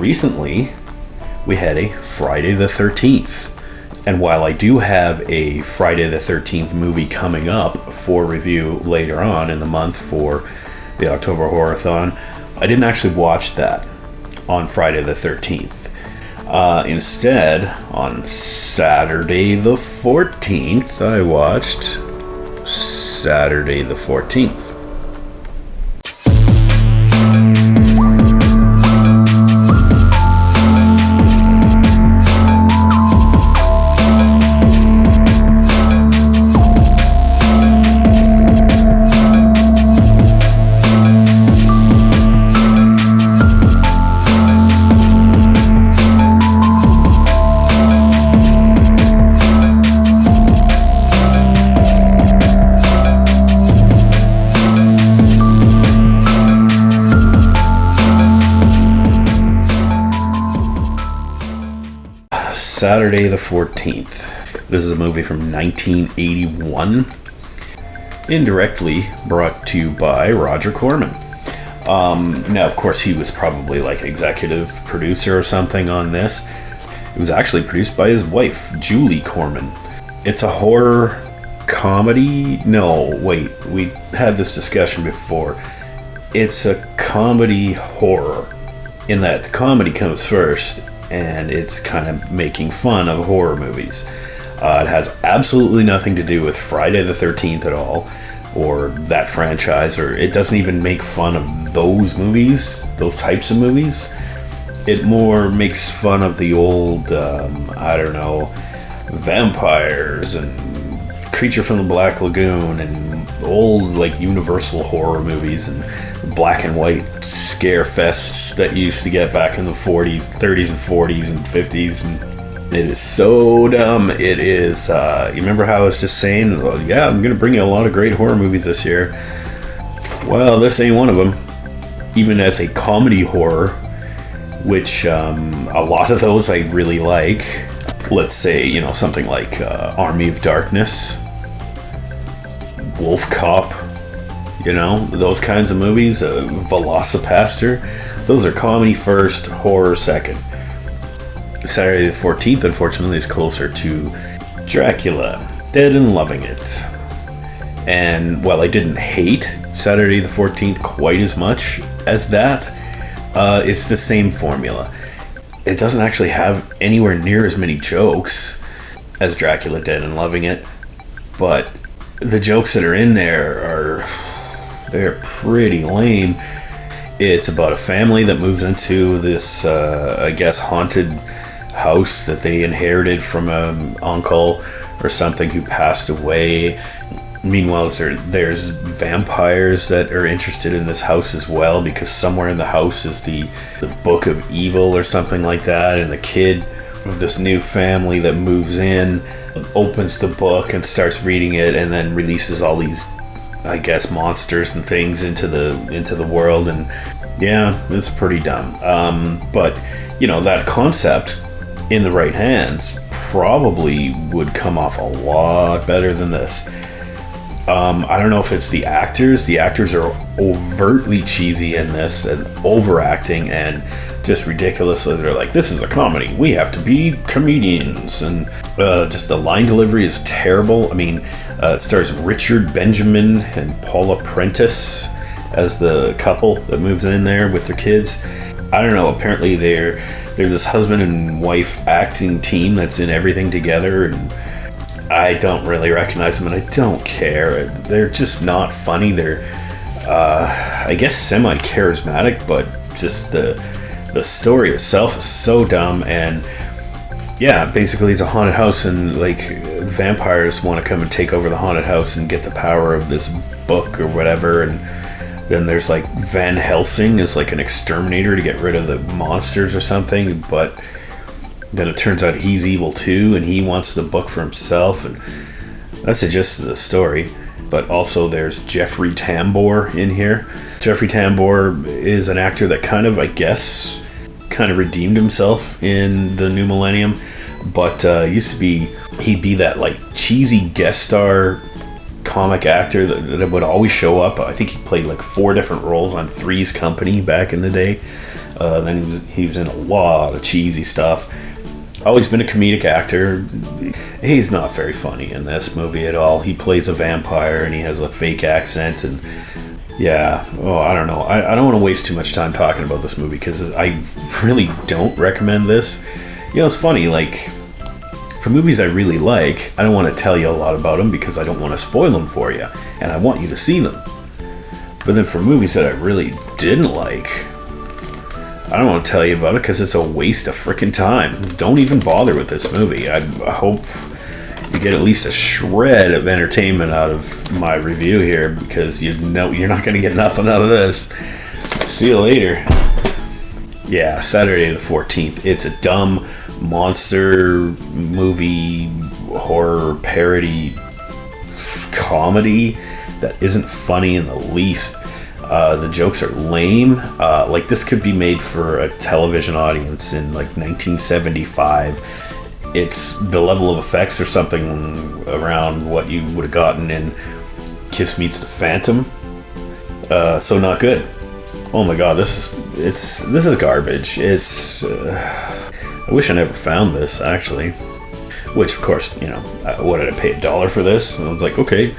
recently, we had a Friday the 13th. And while I do have a Friday the 13th movie coming up for review later on in the month for the October Horror-thon, I didn't actually watch that on Friday the 13th. Instead, on Saturday the 14th, I watched Saturday the 14th. Saturday the 14th. This is a movie from 1981, indirectly brought to you by Roger Corman. Now, of course, he was probably like executive producer or something on this. It was actually produced by his wife, Julie Corman. It's a horror comedy. No, wait, we had this discussion before. It's a comedy horror, in that the comedy comes first, and it's kind of making fun of horror movies. It has absolutely nothing to do with Friday the 13th at all, or that franchise, or it doesn't even make fun of those movies, those types of movies. It more makes fun of the old, vampires and Creature from the Black Lagoon and old, like, Universal horror movies and black and white scare fests that you used to get back in the 30s and 40s and 50s. And it is so dumb. It is, you remember how I was just saying, yeah, I'm going to bring you a lot of great horror movies this year. Well, this ain't one of them. Even as a comedy horror, which a lot of those I really like. Let's say, something like Army of Darkness, Wolf Cop, those kinds of movies, Velocipaster. Those are comedy first, horror second. Saturday the 14th, unfortunately, is closer to Dracula, Dead and Loving It. And while I didn't hate Saturday the 14th quite as much as that, it's the same formula. It doesn't actually have anywhere near as many jokes as Dracula, Dead and Loving It, but the jokes that are in there they're pretty lame. It's about a family that moves into this, haunted house that they inherited from an uncle or something who passed away. Meanwhile, there's vampires that are interested in this house as well, because somewhere in the house is the Book of Evil or something like that, and the kid of this new family that moves in opens the book and starts reading it, and then releases all these, monsters and things into the world. And yeah, it's pretty dumb. But that concept in the right hands probably would come off a lot better than this. I don't know if it's the actors. The actors are overtly cheesy in this and overacting and just ridiculously. They're like, this is a comedy. We have to be comedians. And just the line delivery is terrible. I mean, it stars Richard Benjamin and Paula Prentice as the couple that moves in there with their kids. I don't know. Apparently they're this husband and wife acting team that's in everything together, and I don't really recognize them, and I don't care. They're just not funny. They're, I guess, semi-charismatic, but just the story itself is so dumb. And yeah, basically it's a haunted house, and like vampires want to come and take over the haunted house and get the power of this book or whatever. And then there's like Van Helsing is like an exterminator to get rid of the monsters or something, but then it turns out he's evil too, and he wants the book for himself, and that's the gist of the story. But also there's Jeffrey Tambor in here. Jeffrey Tambor is an actor that kind of redeemed himself in the new millennium, but he'd be that like cheesy guest star comic actor that would always show up. I think he played like 4 different roles on Three's Company back in the day. Then he was in a lot of cheesy stuff. Always been a comedic actor. He's not very funny in this movie at all. He plays a vampire and he has a fake accent, and yeah, I don't know. I don't want to waste too much time talking about this movie because I really don't recommend this. It's funny, like, for movies I really like, I don't want to tell you a lot about them because I don't want to spoil them for you, and I want you to see them. But then for movies that I really didn't like, I don't want to tell you about it because it's a waste of freaking time. Don't even bother with this movie. I hope you get at least a shred of entertainment out of my review here, because you're not going to get nothing out of this. See you later. Yeah, Saturday the 14th. It's a dumb monster movie horror parody comedy that isn't funny in the least. The jokes are lame. Like, this could be made for a television audience in like 1975. It's the level of effects or something around what you would have gotten in Kiss Meets the Phantom. So not good. Oh my god, this is garbage. I wish I never found this, actually. Which, of course, what did I pay $1 for this? And I was like, okay,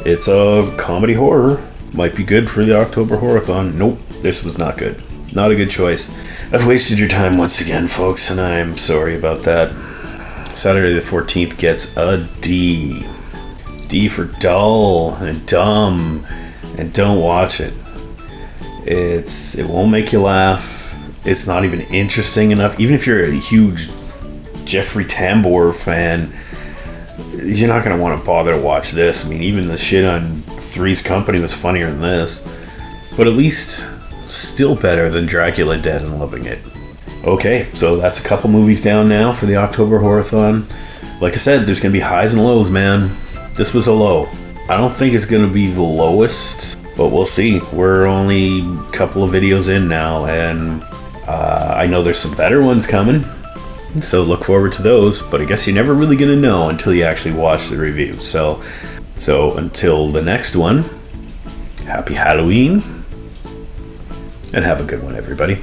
it's a comedy horror. Might be good for the October Horror-thon. Nope, this was not good. Not a good choice. I've wasted your time once again, folks, and I'm sorry about that. Saturday the 14th gets a D. D for dull and dumb, and don't watch it. It won't make you laugh. It's not even interesting enough. Even if you're a huge Jeffrey Tambor fan, you're not going to want to bother to watch this. I mean, even the shit on Three's Company was funnier than this. But at least still better than Dracula Dead and Loving It. Okay, so that's a couple movies down now for the October Horror-thon. Like I said, there's going to be highs and lows, man. This was a low. I don't think it's going to be the lowest, but we'll see. We're only a couple of videos in now, and I know there's some better ones coming. So look forward to those, but I guess you're never really going to know until you actually watch the review. So until the next one, happy Halloween, and have a good one, everybody.